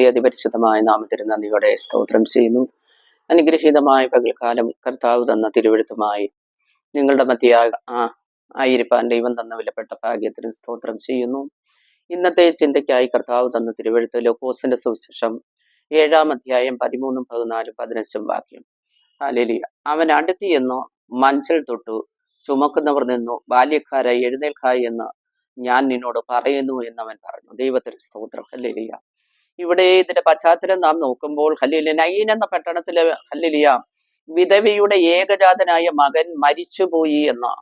വലിയ അതിപരിശുദ്ധമായ നാമത്തിന് നന്ദിയോടെ സ്തോത്രം ചെയ്യുന്നു. അനുഗ്രഹീതമായ പകൽക്കാലം കർത്താവ് തന്ന തിരുവെഴുത്തുമായി നിങ്ങളുടെ മധ്യ ആയിരിക്കാൻ ദൈവം തന്ന വിലപ്പെട്ട ഭാഗ്യത്തിന് സ്തോത്രം ചെയ്യുന്നു. ഇന്നത്തെ ചിന്തയ്ക്കായി കർത്താവ് തന്ന തിരുവെഴുത്ത് ലൂക്കോസിന്റെ സുവിശേഷം 7-ാം അധ്യായം 13, 14, 15 വാക്യം. ഹല്ലേലൂയ. അവൻ അടുത്ത് ചെന്നു മഞ്ചൽ തൊട്ടു, ചുമക്കുന്നവർ നിന്നു, ബാല്യക്കാരായി എഴുന്നേൽക്കായി എന്ന് ഞാൻ നിന്നോട് പറയുന്നു എന്നവൻ പറഞ്ഞു. ദൈവത്തിന് സ്തോത്രം. ഹല്ലേലൂയ. ഇവിടെ ഇതിന്റെ പശ്ചാത്തലം നാം നോക്കുമ്പോൾ ഹല്ലേലൂയ, നയീൻ എന്ന പട്ടണത്തിലെ ഹല്ലേലൂയ വിധവയുടെ ഏകജാതനായ മകൻ മരിച്ചുപോയി എന്ന്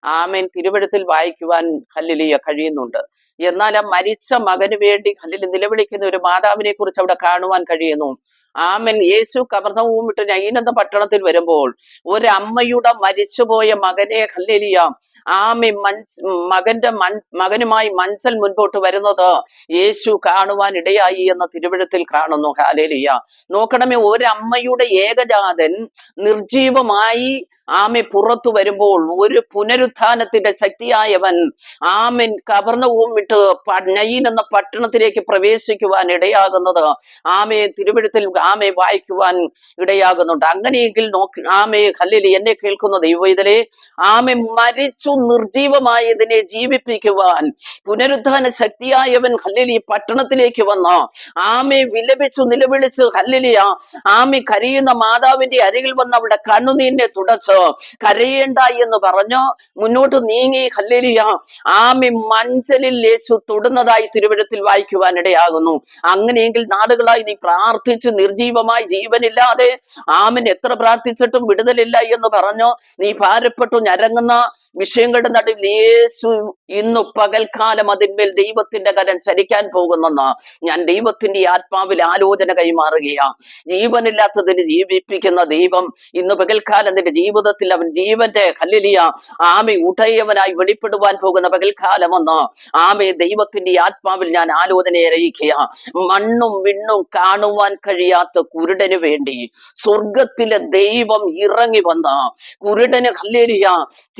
ആമേൻ തിരുവെഴുത്തിൽ വായിക്കുവാൻ ഹല്ലേലൂയ കഴിയുന്നുണ്ട്. എന്നാൽ ആ മരിച്ച മകന് വേണ്ടി ഹല്ലേലൂയ നിലവിളിക്കുന്ന ഒരു മാതാവിനെ കുറിച്ച് അവിടെ കാണുവാൻ കഴിയുന്നു. ആമേൻ. യേശു കവർന്നവും വിട്ട് നയീൻ എന്ന പട്ടണത്തിൽ വരുമ്പോൾ ഒരമ്മയുടെ മരിച്ചുപോയ മകനെ ഹല്ലേലൂയ മകനുമായി മഞ്ചൽ മുൻപോട്ട് വരുന്നത് യേശു കാണുവാൻ ഇടയായി എന്ന തിരുവെഴുത്തിൽ കാണുന്നു. ഹല്ലേലൂയ. നോക്കണമേ, ഒരമ്മയുടെ ഏകജാതൻ നിർജീവമായി പുറത്തു വരുമ്പോൾ ഒരു പുനരുത്ഥാനത്തിന്റെ ശക്തിയായവൻ കവർന്നവും വിട്ട് നയീൻ എന്ന പട്ടണത്തിലേക്ക് പ്രവേശിക്കുവാൻ ഇടയാകുന്നത് തിരുവെഴുത്തിൽ വായിക്കുവാൻ ഇടയാകുന്നുണ്ട്. അങ്ങനെയെങ്കിൽ ഹല്ലേലൂയ, എന്നെ കേൾക്കുന്ന ദൈവവേദനേ, മരിച്ചു നിർജീവമായതിനെ ജീവിപ്പിക്കുവാൻ പുനരുത്ഥാന ശക്തിയായവൻ ഹല്ലേലൂയ പട്ടണത്തിലേക്ക് വന്ന് വിലപിച്ചു നിലവിളിച്ച് ഹല്ലേലൂയ കരയുന്ന മാതാവിന്റെ അരികിൽ വന്ന് അവിടെ കണ്ണുനീരിനെ തുടച്ച് കരയേണ്ട എന്ന് പറഞ്ഞു മുന്നോട്ട് നീങ്ങി ഹല്ലേലൂയ മഞ്ചലിൽ യേശു തൊടുന്നതായി തിരുവെഴുത്തിൽ വായിക്കുവാൻ ഇടയാകുന്നു. അങ്ങനെയെങ്കിൽ നാളുകളായി നീ പ്രാർത്ഥിച്ച് നിർജീവമായി ജീവനില്ലാതെ എത്ര പ്രാർത്ഥിച്ചിട്ടും വിടുതലില്ല എന്ന് പറഞ്ഞു നീ ഭാരപ്പെട്ടു ഞരങ്ങുന്ന വിഷയങ്ങളുടെ നടുവിൽ യേശു ഇന്നു പകൽക്കാലം അതിന്മേൽ ദൈവത്തിന്റെ കരം ചലിക്കാൻ പോകുന്നെന്ന് ഞാൻ ദൈവത്തിന്റെ ആത്മാവിൽ ആലോചന കൈമാറുകയാ. ജീവനില്ലാത്തതിന് ജീവിപ്പിക്കുന്ന ദൈവം ഇന്ന് പകൽക്കാലം നിന്റെ ജീവിതത്തിൽ അവൻ ജീവന്റെ ഹല്ലേലൂയ ഉടയവനായി വെളിപ്പെടുവാൻ പോകുന്ന പകൽക്കാലമെന്ന് ദൈവത്തിന്റെ ആത്മാവിൽ ഞാൻ ആലോചനയെ അറിയിക്കുക. മണ്ണും വിണ്ണും കാണുവാൻ കഴിയാത്ത കുരുടന് വേണ്ടി സ്വർഗത്തിലെ ദൈവം ഇറങ്ങി വന്ന കുരുടന് ഹല്ലേലൂയ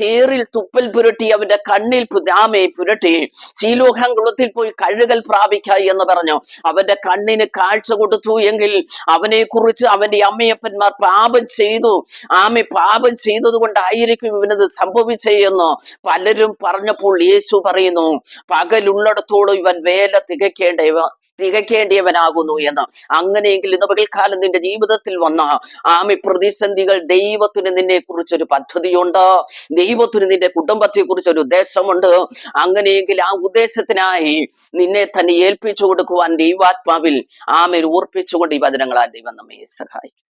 ചേറിൽ തുപ്പൽ പുരട്ടി അവന്റെ കണ്ണിൽ പുരട്ടി ശീലോഹംകുളത്തിൽ പോയി കഴുകൽ പ്രാപിക്കായി എന്ന് പറഞ്ഞു അവന്റെ കണ്ണിന് കാഴ്ച കൊടുത്തു എങ്കിൽ അവനെ കുറിച്ച് അവന്റെ അമ്മയപ്പന്മാർ പാപം ചെയ്തത് കൊണ്ടായിരിക്കും ഇവനത് സംഭവിച്ചെന്ന് പലരും പറഞ്ഞപ്പോൾ യേശു പറയുന്നു, പകലുള്ളിടത്തോളം ഇവൻ വേല തികയ്ക്കേണ്ടിയവനാകുന്നു എന്ന്. അങ്ങനെയെങ്കിൽ ഇന്ന് പകൽക്കാലം നിന്റെ ജീവിതത്തിൽ വന്ന പ്രതിസന്ധികൾ, ദൈവത്തിന് നിന്നെ കുറിച്ചൊരു പദ്ധതിയുണ്ട്, ദൈവത്തിന് നിന്റെ കുടുംബത്തെ കുറിച്ചൊരു ഉദ്ദേശമുണ്ട്. അങ്ങനെയെങ്കിൽ ആ ഉദ്ദേശത്തിനായി നിന്നെ തന്നെ ഏൽപ്പിച്ചു കൊടുക്കുവാൻ ദൈവാത്മാവിൽ ഓർപ്പിച്ചുകൊണ്ട് ഈ വചനങ്ങളാൽ ദൈവം നമ്മെ സഹായിക്കും.